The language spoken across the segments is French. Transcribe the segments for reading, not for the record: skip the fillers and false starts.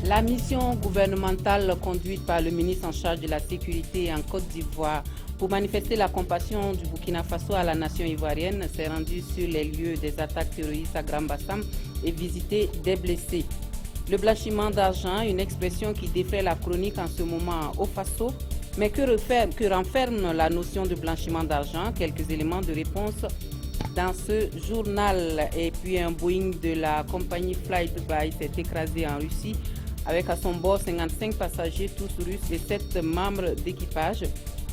La mission gouvernementale conduite par le ministre en charge de la sécurité en Côte d'Ivoire pour manifester la compassion du Burkina Faso à la nation ivoirienne s'est rendue sur les lieux des attaques terroristes à Grand Bassam et visité des blessés. Le blanchiment d'argent, une expression qui défraie la chronique en ce moment au Faso, mais que renferme la notion de blanchiment d'argent? Quelques éléments de réponse dans ce journal. Et puis un Boeing de la compagnie Fly Dubai s'est écrasé en Russie avec à son bord 55 passagers, tous russes et 7 membres d'équipage.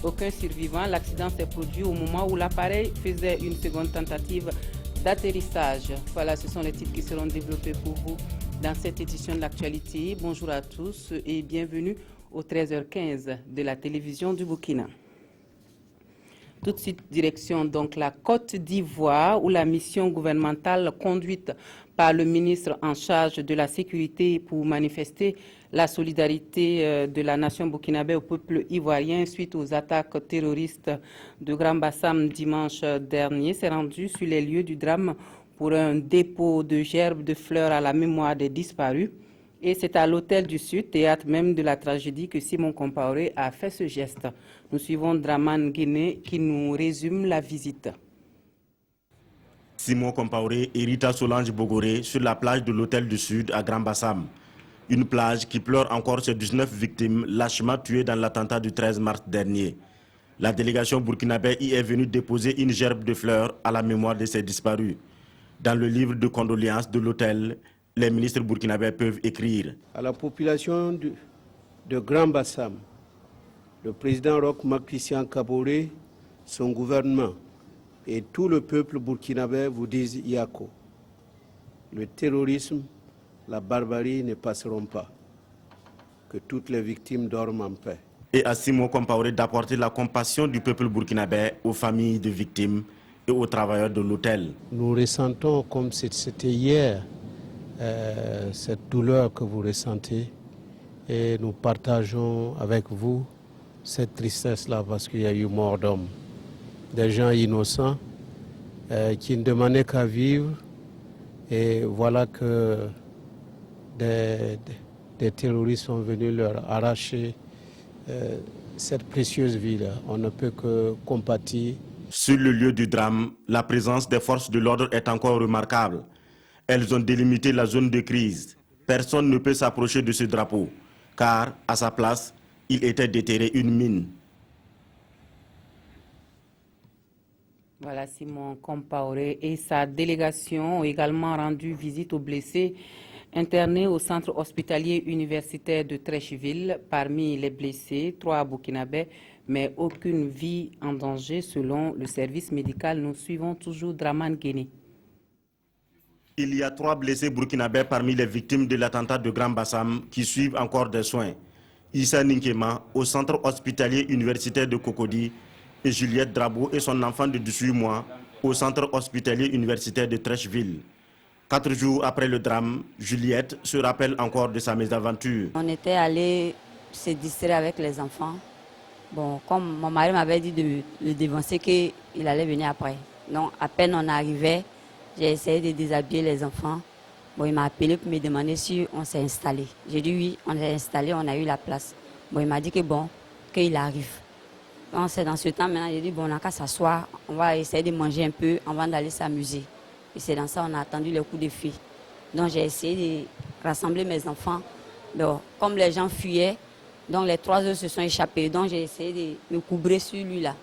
Aucun survivant. L'accident s'est produit au moment où l'appareil faisait une seconde tentative d'atterrissage. Voilà, ce sont les titres qui seront développés pour vous dans cette édition de l'actualité. Bonjour à tous et bienvenue au 13h15 de la télévision du Burkina. Tout de suite, direction donc la Côte d'Ivoire où la mission gouvernementale conduite par le ministre en charge de la sécurité pour manifester la solidarité de la nation burkinabé au peuple ivoirien suite aux attaques terroristes de Grand Bassam dimanche dernier s'est rendue sur les lieux du drame pour un dépôt de gerbes de fleurs à la mémoire des disparus. Et c'est à l'Hôtel du Sud, théâtre même de la tragédie, que Simon Compaoré a fait ce geste. Nous suivons Draman Guéné qui nous résume la visite. Simon Compaoré et Rita Solange Bogoré sur la plage de l'Hôtel du Sud à Grand Bassam. Une plage qui pleure encore ses 19 victimes lâchement tuées dans l'attentat du 13 mars dernier. La délégation burkinabé y est venue déposer une gerbe de fleurs à la mémoire de ces disparus. Dans le livre de condoléances de l'hôtel, les ministres burkinabés peuvent écrire. À la population de Grand Bassam, le président Roch Marc Christian Kaboré, son gouvernement et tout le peuple burkinabé vous disent Yako. Le terrorisme, la barbarie ne passeront pas. Que toutes les victimes dorment en paix. Et à Simon Compaoré d'apporter la compassion du peuple burkinabé aux familles de victimes et aux travailleurs de l'hôtel. Nous ressentons comme c'était hier cette douleur que vous ressentez et nous partageons avec vous cette tristesse-là parce qu'il y a eu mort d'hommes. Des gens innocents qui ne demandaient qu'à vivre et voilà que des terroristes sont venus leur arracher cette précieuse vie-là. On ne peut que compatir. Sur le lieu du drame, la présence des forces de l'ordre est encore remarquable. Elles ont délimité la zone de crise. Personne ne peut s'approcher de ce drapeau, car à sa place, il était déterré une mine. Voilà, Simon Compaoré et sa délégation ont également rendu visite aux blessés internés au centre hospitalier universitaire de Treichville. Parmi les blessés, 3 burkinabés, mais aucune vie en danger selon le service médical. Nous suivons toujours Draman Guéné. Il y a 3 blessés burkinabés parmi les victimes de l'attentat de Grand Bassam qui suivent encore des soins. Issa Ninkema au centre hospitalier universitaire de Cocody et Juliette Drabo et son enfant de 18 mois au centre hospitalier universitaire de Treichville. 4 jours après le drame, Juliette se rappelle encore de sa mésaventure. On était allé se distraire avec les enfants. Bon, comme mon mari m'avait dit de le dévancer qu'il allait venir après. Donc à peine on arrivait, j'ai essayé de déshabiller les enfants. Bon, il m'a appelé pour me demander si on s'est installé. J'ai dit oui, on s'est installé, on a eu la place. Bon, il m'a dit que bon, qu'il arrive. Donc c'est dans ce temps maintenant, j'ai dit bon, on n'a qu'à s'asseoir, on va essayer de manger un peu avant d'aller s'amuser. Et c'est dans ça qu'on a attendu les coups de feu. Donc j'ai essayé de rassembler mes enfants. Donc, comme les gens fuyaient, donc les 3 autres se sont échappés. Donc j'ai essayé de me couvrir sur lui là.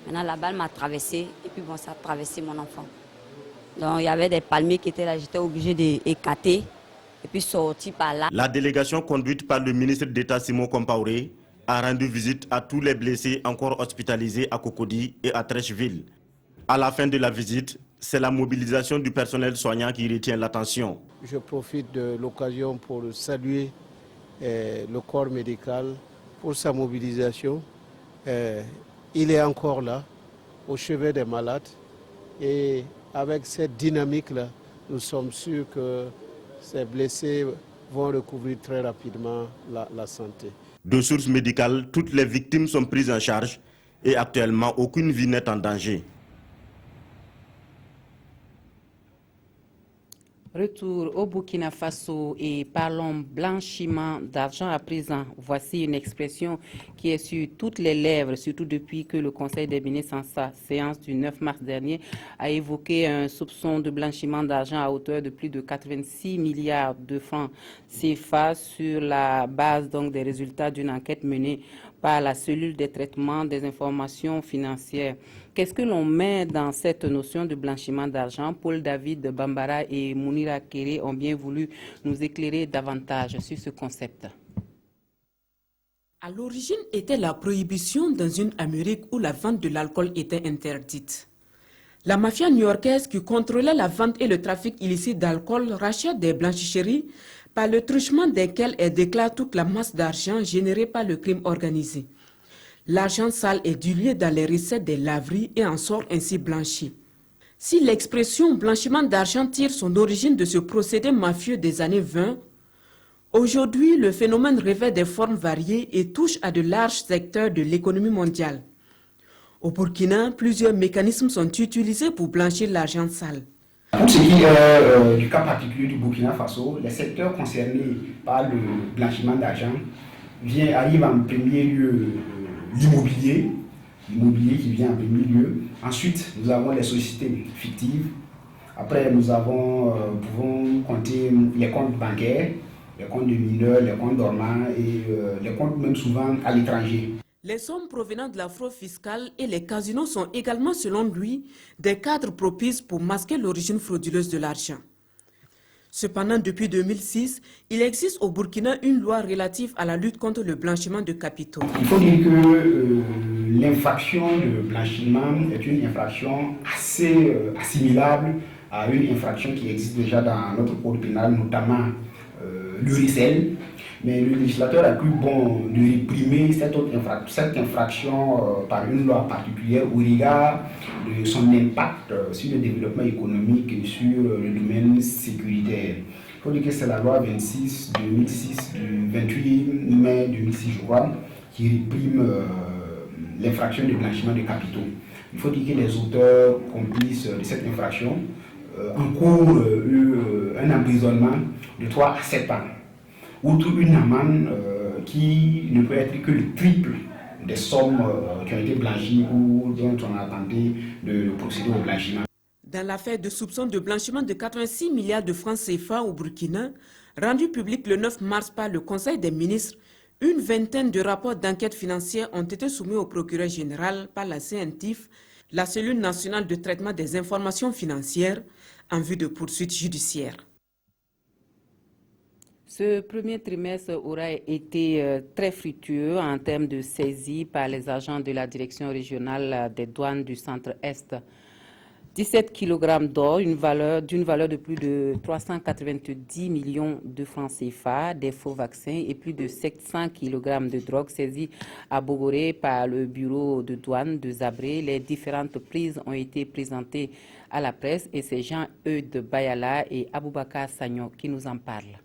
Maintenant la balle m'a traversé et puis bon, ça a traversé mon enfant. Donc il y avait des palmiers qui étaient là, j'étais obligé d'écarter et puis sortir par là. La délégation conduite par le ministre d'État Simon Compaoré a rendu visite à tous les blessés encore hospitalisés à Cocody et à Treichville. À la fin de la visite, c'est la mobilisation du personnel soignant qui retient l'attention. Je profite de l'occasion pour saluer le corps médical pour sa mobilisation. Il est encore là, au chevet des malades. Et avec cette dynamique-là, nous sommes sûrs que ces blessés vont recouvrir très rapidement la santé. De sources médicales, toutes les victimes sont prises en charge et actuellement aucune vie n'est en danger. Retour au Burkina Faso et parlons blanchiment d'argent à présent. Voici une expression qui est sur toutes les lèvres, surtout depuis que le Conseil des ministres en sa séance du 9 mars dernier a évoqué un soupçon de blanchiment d'argent à hauteur de plus de 86 milliards de francs CFA sur la base donc des résultats d'une enquête menée par la cellule des traitements des informations financières. Qu'est-ce que l'on met dans cette notion de blanchiment d'argent? Paul David Bambara et Mounira Kéré ont bien voulu nous éclairer davantage sur ce concept. À l'origine était la prohibition dans une Amérique où la vente de l'alcool était interdite. La mafia new-yorkaise qui contrôlait la vente et le trafic illicite d'alcool rachète des blanchisseries par le truchement desquelles elle déclare toute la masse d'argent générée par le crime organisé. L'argent sale est dilué dans les recettes des laveries et en sort ainsi blanchi. Si l'expression blanchiment d'argent tire son origine de ce procédé mafieux des années 20, aujourd'hui le phénomène revêt des formes variées et touche à de larges secteurs de l'économie mondiale. Au Burkina, plusieurs mécanismes sont utilisés pour blanchir l'argent sale. Pour ce qui est du cas particulier du Burkina Faso, les secteurs concernés par le blanchiment d'argent arrivent en premier lieu l'immobilier qui vient en premier lieu. Ensuite, nous avons les sociétés fictives. Après, nous pouvons compter les comptes bancaires, les comptes de mineurs, les comptes dormants et les comptes même souvent à l'étranger. Les sommes provenant de la fraude fiscale et les casinos sont également, selon lui, des cadres propices pour masquer l'origine frauduleuse de l'argent. Cependant, depuis 2006, il existe au Burkina une loi relative à la lutte contre le blanchiment de capitaux. Il faut dire que l'infraction de blanchiment est une infraction assez assimilable à une infraction qui existe déjà dans notre code pénal, notamment le recel. Mais le législateur a cru bon de réprimer cette infraction par une loi particulière au regard de son impact sur le développement économique et sur le domaine sécuritaire. Il faut dire que c'est la loi 26/2006 du 28 mai 2006, je crois, qui réprime l'infraction de blanchiment de capitaux. Il faut dire que les auteurs complices de cette infraction encourent un emprisonnement de 3 à 7 ans. Outre une amende qui ne peut être que le triple des sommes qui ont été blanchies ou dont on a tenté de procéder au blanchiment. Dans l'affaire de soupçon de blanchiment de 86 milliards de francs CFA au Burkina, rendu public le 9 mars par le Conseil des ministres, une vingtaine de rapports d'enquête financière ont été soumis au procureur général par la CNTIF, la cellule nationale de traitement des informations financières, en vue de poursuites judiciaires. Ce premier trimestre aura été très fructueux en termes de saisie par les agents de la direction régionale des douanes du centre-Est. 17 kg d'or, d'une valeur de plus de 390 millions de francs CFA, des faux vaccins et plus de 700 kg de drogue saisis à Bogoré par le bureau de douane de Zabré. Les différentes prises ont été présentées à la presse et c'est Jean-Eudes Bayala et Aboubakar Sagnon qui nous en parlent.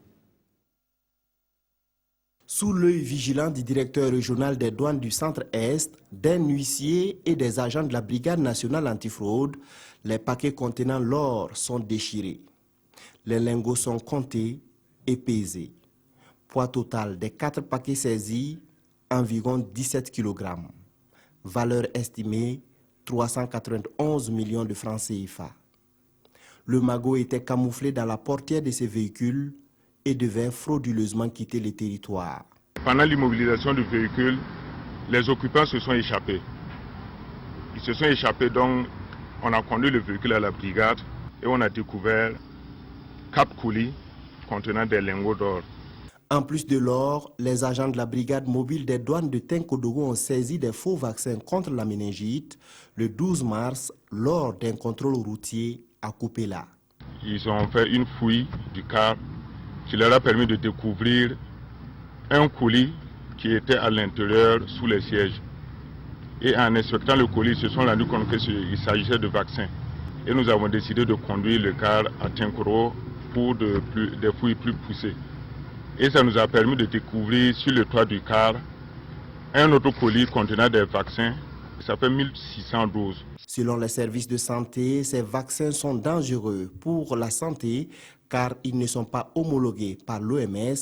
Sous l'œil vigilant du directeur régional des douanes du Centre-Est, d'un huissier et des agents de la Brigade nationale antifraude, les paquets contenant l'or sont déchirés. Les lingots sont comptés et pesés. Poids total des 4 paquets saisis, environ 17 kg. Valeur estimée, 391 millions de francs CFA. Le magot était camouflé dans la portière de ces véhicules et devait frauduleusement quitter le territoire. Pendant l'immobilisation du véhicule, les occupants se sont échappés. Ils se sont échappés, donc on a conduit le véhicule à la brigade et on a découvert 4 colis contenant des lingots d'or. En plus de l'or, les agents de la brigade mobile des douanes de Tinkodogo ont saisi des faux vaccins contre la méningite le 12 mars lors d'un contrôle routier à Koupela. Ils ont fait une fouille du car qui leur a permis de découvrir un colis qui était à l'intérieur sous les sièges. Et en inspectant le colis, ils se sont rendus compte qu'il s'agissait de vaccins. Et nous avons décidé de conduire le car à Tinkoro pour des fouilles plus poussées. Et ça nous a permis de découvrir sur le toit du car un autre colis contenant des vaccins. Ça fait 1600 doses. Selon les services de santé, ces vaccins sont dangereux pour la santé car ils ne sont pas homologués par l'OMS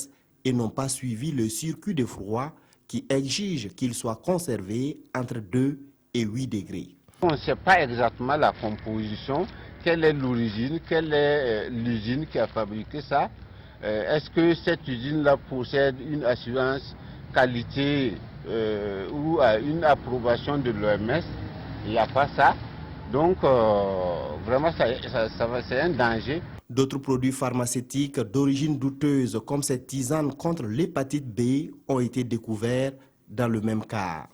et n'ont pas suivi le circuit de froid qui exige qu'ils soient conservés entre 2 et 8 degrés. On ne sait pas exactement la composition, quelle est l'origine, quelle est l'usine qui a fabriqué ça. Est-ce que cette usine-là possède une assurance qualité ou une approbation de l'OMS? Il n'y a pas ça. Donc, vraiment, c'est un danger. D'autres produits pharmaceutiques d'origine douteuse, comme cette tisane contre l'hépatite B, ont été découverts dans le même cas.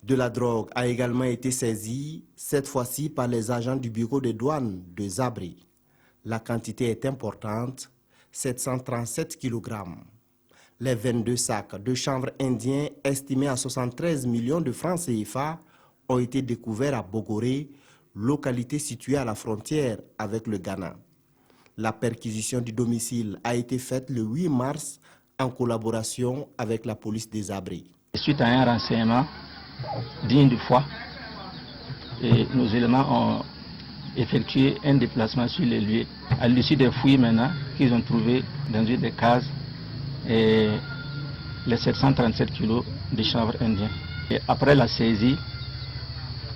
De la drogue a également été saisie, cette fois-ci par les agents du bureau de douane de Zabri. La quantité est importante, 737 kg. Les 22 sacs de chanvre indien estimés à 73 millions de francs CFA ont été découverts à Bogoré, localité située à la frontière avec le Ghana. La perquisition du domicile a été faite le 8 mars en collaboration avec la police des Abris. Suite à un renseignement digne de foi, et nos éléments ont effectué un déplacement sur les lieux. À l'issue des fouilles maintenant qu'ils ont trouvé dans une des cases et les 737 kg de chanvre indien. Et après la saisie,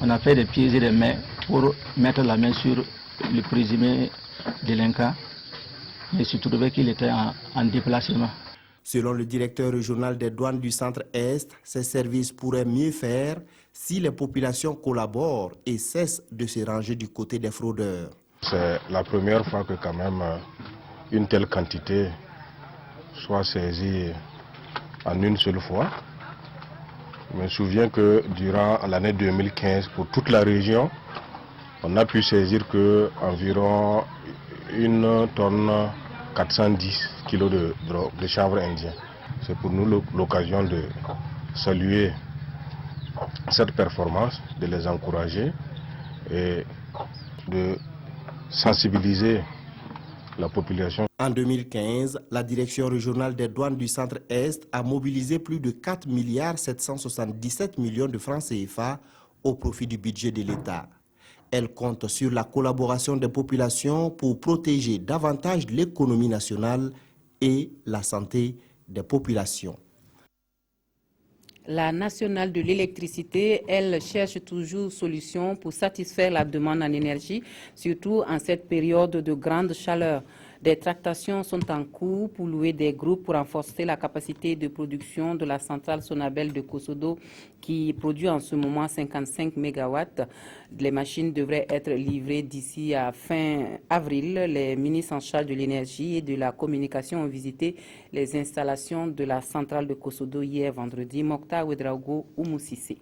on a fait des pieds et des mains pour mettre la main sur le présumé délinquant, mais il se trouvait qu'il était en déplacement. Selon le directeur régional des douanes du Centre-Est, ces services pourraient mieux faire si les populations collaborent et cessent de se ranger du côté des fraudeurs. C'est la première fois que quand même une telle quantité soit saisie en une seule fois. Je me souviens que durant l'année 2015, pour toute la région, on a pu saisir que environ 1 tonne 410 kg de chanvre indien. C'est pour nous l'occasion de saluer cette performance, de les encourager et de sensibiliser la population. En 2015, la direction régionale des douanes du Centre-Est a mobilisé plus de 4 777 millions de francs CFA au profit du budget de l'État. Elle compte sur la collaboration des populations pour protéger davantage l'économie nationale et la santé des populations. La nationale de l'électricité, elle cherche toujours solution pour satisfaire la demande en énergie, surtout en cette période de grande chaleur. Des tractations sont en cours pour louer des groupes pour renforcer la capacité de production de la centrale Sonabel de Kosodo qui produit en ce moment 55 MW. Les machines devraient être livrées d'ici à fin avril. Les ministres en charge de l'énergie et de la communication ont visité les installations de la centrale de Kosodo hier vendredi. Mokhtar Ouedraogo Oumoussissé.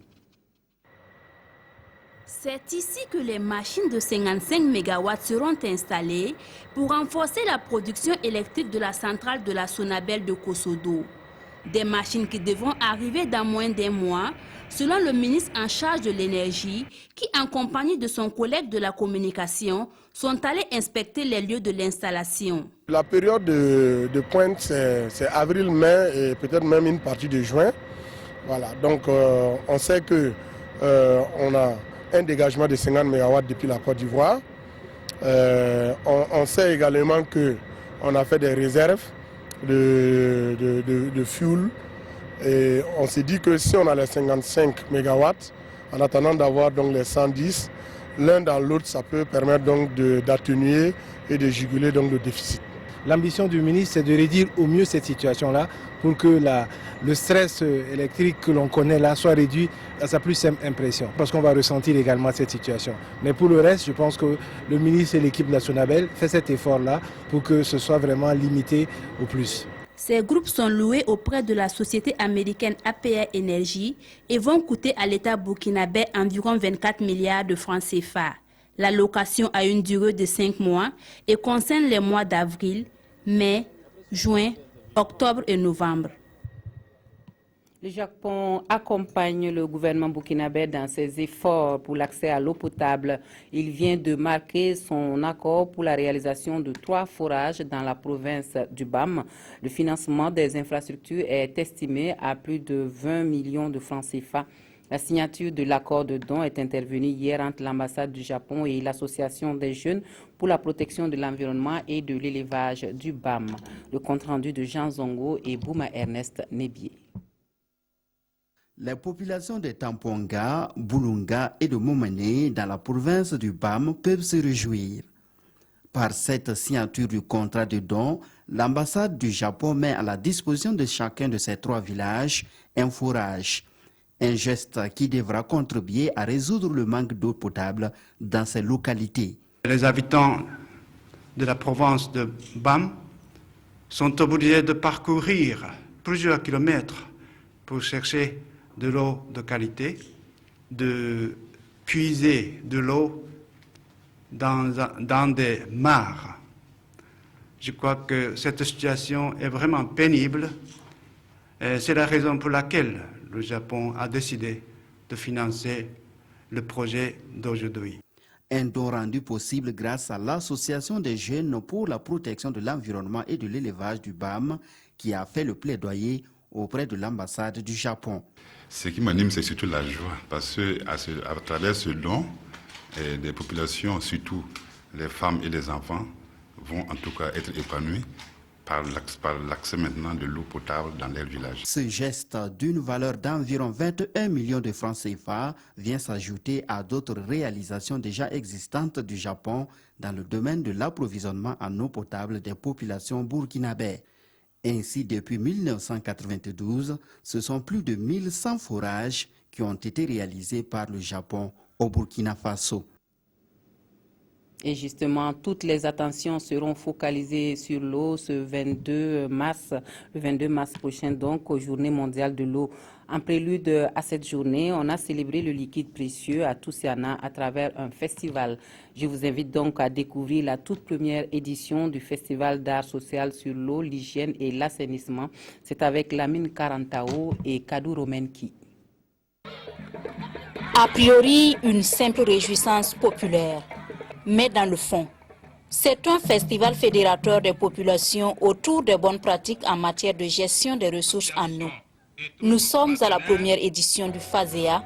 C'est ici que les machines de 55 MW seront installées pour renforcer la production électrique de la centrale de la Sonabel de Kosodo. Des machines qui devront arriver dans moins d'un mois, selon le ministre en charge de l'énergie, qui en compagnie de son collègue de la communication, sont allés inspecter les lieux de l'installation. La période de pointe, c'est avril-mai et peut-être même une partie de juin. Voilà, donc on sait que on a un dégagement de 50 MW depuis la Côte d'Ivoire. On sait également qu'on a fait des réserves de fuel. Et on s'est dit que si on a les 55 MW, en attendant d'avoir donc les 110, l'un dans l'autre, ça peut permettre donc d'atténuer et de juguler donc le déficit. L'ambition du ministre, c'est de réduire au mieux cette situation-là pour que le stress électrique que l'on connaît là soit réduit à sa plus simple impression. Parce qu'on va ressentir également cette situation. Mais pour le reste, je pense que le ministre et l'équipe de la Sonabel font cet effort-là pour que ce soit vraiment limité au plus. Ces groupes sont loués auprès de la société américaine APR Energy et vont coûter à l'État burkinabé environ 24 milliards de francs CFA. La location a une durée de 5 mois et concerne les mois d'avril, mai, juin, octobre et novembre. Le Japon accompagne le gouvernement burkinabé dans ses efforts pour l'accès à l'eau potable. Il vient de marquer son accord pour la réalisation de 3 forages dans la province du BAM. Le financement des infrastructures est estimé à plus de 20 millions de francs CFA. La signature de l'accord de don est intervenue hier entre l'ambassade du Japon et l'Association des jeunes pour la protection de l'environnement et de l'élevage du BAM. Le compte-rendu de Jean Zongo et Bouma Ernest Nébier. Les populations de Tamponga, Bulunga et de Momene dans la province du BAM peuvent se réjouir. Par cette signature du contrat de don, l'ambassade du Japon met à la disposition de chacun de ces 3 villages un forage. Un geste qui devra contribuer à résoudre le manque d'eau potable dans ces localités. Les habitants de la province de BAM sont obligés de parcourir plusieurs kilomètres pour chercher de l'eau de qualité, de puiser de l'eau dans des mares. Je crois que cette situation est vraiment pénible. C'est la raison pour laquelle le Japon a décidé de financer le projet d'aujourd'hui. Un don rendu possible grâce à l'Association des jeunes pour la protection de l'environnement et de l'élevage du BAM qui a fait le plaidoyer auprès de l'ambassade du Japon. Ce qui m'anime, c'est surtout la joie, parce qu'à travers ce don, les populations, surtout les femmes et les enfants, vont en tout cas être épanouies par l'accès maintenant de l'eau potable dans leur village. Ce geste d'une valeur d'environ 21 millions de francs CFA vient s'ajouter à d'autres réalisations déjà existantes du Japon dans le domaine de l'approvisionnement en eau potable des populations burkinabè. Ainsi, depuis 1992, ce sont plus de 1100 forages qui ont été réalisés par le Japon au Burkina Faso. Et justement, toutes les attentions seront focalisées sur l'eau ce 22 mars prochain, donc aux Journées mondiales de l'eau. En prélude à cette journée, on a célébré le liquide précieux à Toussiana à travers un festival. Je vous invite donc à découvrir la toute première édition du Festival d'art social sur l'eau, l'hygiène et l'assainissement. C'est avec Lamine Karantao et Kadou Romenki. A priori, une simple réjouissance populaire. Mais dans le fond, c'est un festival fédérateur des populations autour des bonnes pratiques en matière de gestion des ressources en eau. Nous sommes à la première édition du FASEA,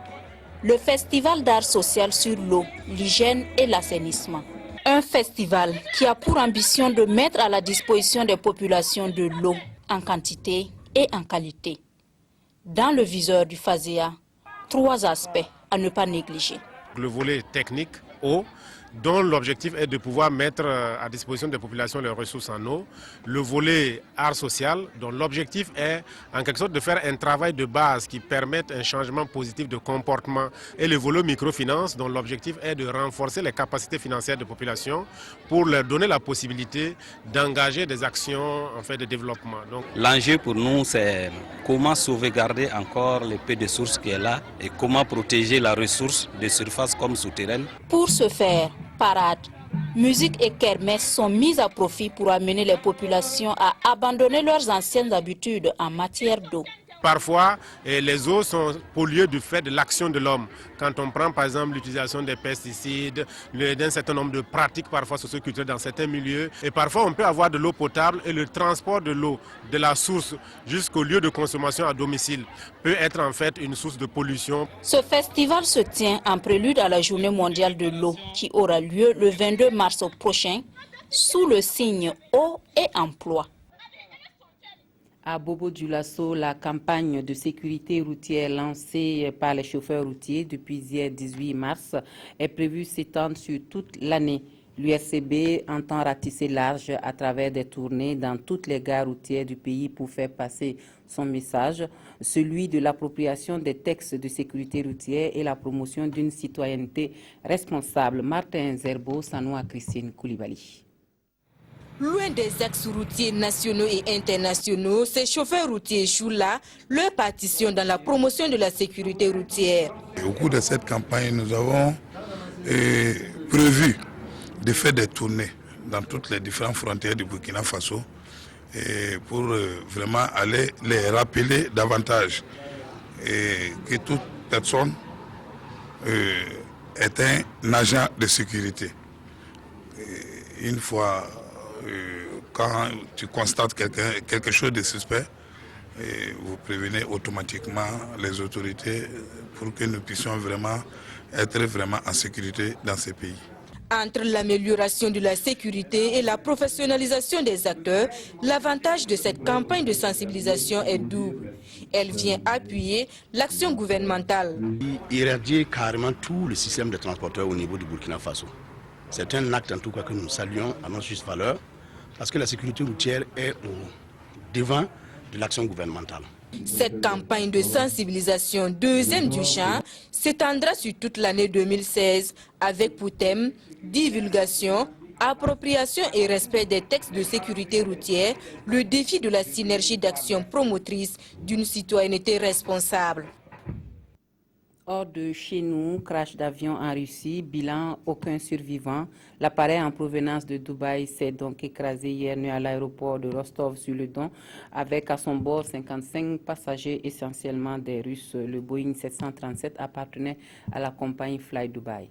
le festival d'art social sur l'eau, l'hygiène et l'assainissement. Un festival qui a pour ambition de mettre à la disposition des populations de l'eau en quantité et en qualité. Dans le viseur du FASEA, 3 aspects à ne pas négliger. Le volet technique, eau, dont l'objectif est de pouvoir mettre à disposition des populations les ressources en eau. Le volet art social, dont l'objectif est en quelque sorte de faire un travail de base qui permette un changement positif de comportement. Et le volet microfinance, dont l'objectif est de renforcer les capacités financières des populations pour leur donner la possibilité d'engager des actions en fait, de développement. L'enjeu pour nous, c'est comment sauvegarder encore le peu de sources qui est là et comment protéger la ressource de surface comme souterraine. Pour ce faire, parades, musique et kermesse sont mises à profit pour amener les populations à abandonner leurs anciennes habitudes en matière d'eau. Parfois, les eaux sont polluées du fait de l'action de l'homme. Quand on prend par exemple l'utilisation des pesticides, d'un certain nombre de pratiques parfois socioculturelles dans certains milieux. Et parfois, on peut avoir de l'eau potable et le transport de l'eau de la source jusqu'au lieu de consommation à domicile peut être en fait une source de pollution. Ce festival se tient en prélude à la Journée mondiale de l'eau qui aura lieu le 22 mars prochain sous le signe eau et emploi. À Bobo-Dioulasso, la campagne de sécurité routière lancée par les chauffeurs routiers depuis hier 18 mars est prévue s'étendre sur toute l'année. L'USCB entend ratisser large à travers des tournées dans toutes les gares routières du pays pour faire passer son message, celui de l'appropriation des textes de sécurité routière et la promotion d'une citoyenneté responsable. Martin Zerbo, Sanoa Christine Koulibaly. Loin des axes routiers nationaux et internationaux, ces chauffeurs routiers échouent là leur partition dans la promotion de la sécurité routière. Au cours de cette campagne, nous avons prévu de faire des tournées dans toutes les différentes frontières du Burkina Faso pour vraiment aller les rappeler davantage et que toute personne est un agent de sécurité. Et une fois quand tu constates quelque chose de suspect, et vous prévenez automatiquement les autorités pour que nous puissions vraiment être vraiment en sécurité dans ces pays. Entre l'amélioration de la sécurité et la professionnalisation des acteurs, l'avantage de cette campagne de sensibilisation est double. Elle vient appuyer l'action gouvernementale. Irradier carrément tout le système de transporteurs au niveau du Burkina Faso. C'est un acte en tout cas que nous saluons à notre juste valeur, parce que la sécurité routière est au devant de l'action gouvernementale. Cette campagne de sensibilisation, deuxième du genre, s'étendra sur toute l'année 2016 avec pour thème divulgation, appropriation et respect des textes de sécurité routière, le défi de la synergie d'action promotrice d'une citoyenneté responsable. Hors de chez nous, crash d'avion en Russie, bilan aucun survivant. L'appareil en provenance de Dubaï s'est donc écrasé hier nuit à l'aéroport de Rostov-sur-le-Don avec à son bord 55 passagers essentiellement des Russes. Le Boeing 737 appartenait à la compagnie Fly Dubai.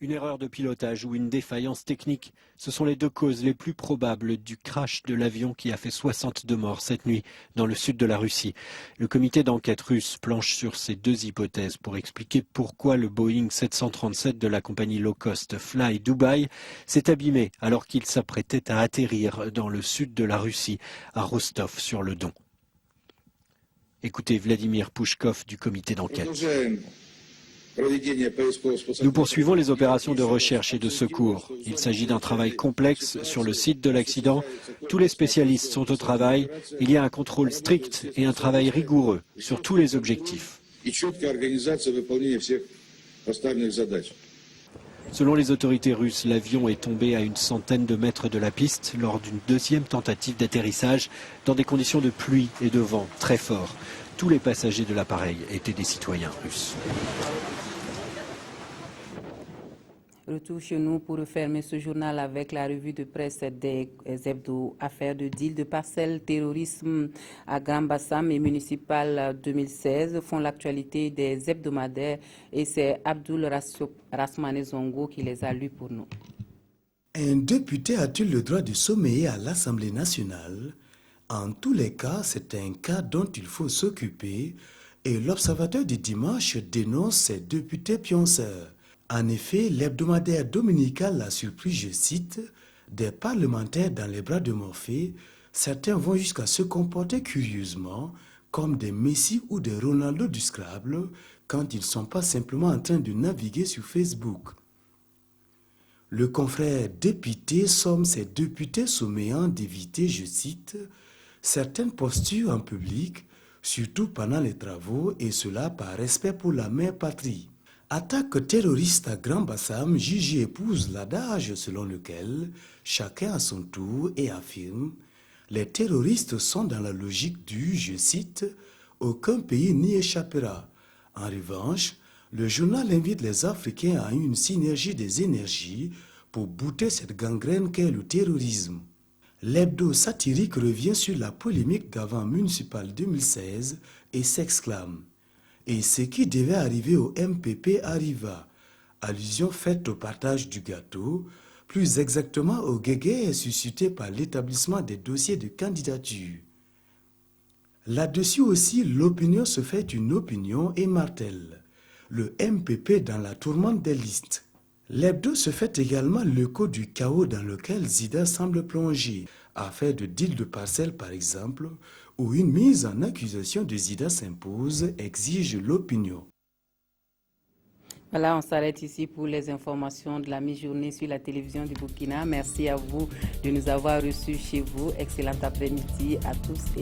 Une erreur de pilotage ou une défaillance technique, ce sont les deux causes les plus probables du crash de l'avion qui a fait 62 morts cette nuit dans le sud de la Russie. Le comité d'enquête russe planche sur ces deux hypothèses pour expliquer pourquoi le Boeing 737 de la compagnie low cost Fly Dubai s'est abîmé alors qu'il s'apprêtait à atterrir dans le sud de la Russie, à Rostov-sur-le-Don. Écoutez Vladimir Pouchkov du comité d'enquête. Nous poursuivons les opérations de recherche et de secours. Il s'agit d'un travail complexe sur le site de l'accident. Tous les spécialistes sont au travail. Il y a un contrôle strict et un travail rigoureux sur tous les objectifs. Selon les autorités russes, l'avion est tombé à une centaine de mètres de la piste lors d'une deuxième tentative d'atterrissage dans des conditions de pluie et de vent très forts. Tous les passagers de l'appareil étaient des citoyens russes. Retour chez nous pour refermer ce journal avec la revue de presse des hebdos. Affaire de deal de parcelles, terrorisme à Grand Bassam et municipal 2016 font l'actualité des hebdomadaires et c'est Abdoul Rasmane Zongo qui les a lus pour nous. Un député a-t-il le droit de sommeiller à l'Assemblée nationale? En tous les cas, c'est un cas dont il faut s'occuper et l'Observateur du dimanche dénonce ces députés pionceurs. En effet, l'hebdomadaire dominical l'a surpris, je cite, « Des parlementaires dans les bras de Morphée, certains vont jusqu'à se comporter curieusement comme des Messi ou des Ronaldo du Scrabble quand ils ne sont pas simplement en train de naviguer sur Facebook. » Le confrère dépité somme ces députés somméant d'éviter, je cite, « certaines postures en public, surtout pendant les travaux, et cela par respect pour la mère patrie. » Attaque terroriste à Grand Bassam, Gigi épouse l'adage selon lequel chacun à son tour et affirme « Les terroristes sont dans la logique du, je cite, « aucun pays n'y échappera ». En revanche, le journal invite les Africains à une synergie des énergies pour bouter cette gangrène qu'est le terrorisme. L'hebdo satirique revient sur la polémique d'avant municipal 2016 et s'exclame « Et ce qui devait arriver au MPP arriva », allusion faite au partage du gâteau, plus exactement au guéguerre suscité par l'établissement des dossiers de candidature. Là-dessus aussi, l'opinion se fait une opinion et martèle. Le MPP dans la tourmente des listes. L'hebdo se fait également l'écho du chaos dans lequel Zida semble plonger, affaire de deal de parcelles par exemple, où une mise en accusation de Zida s'impose, exige l'opinion. Voilà, on s'arrête ici pour les informations de la mi-journée sur la télévision du Burkina. Merci à vous de nous avoir reçus chez vous. Excellent après-midi à tous et à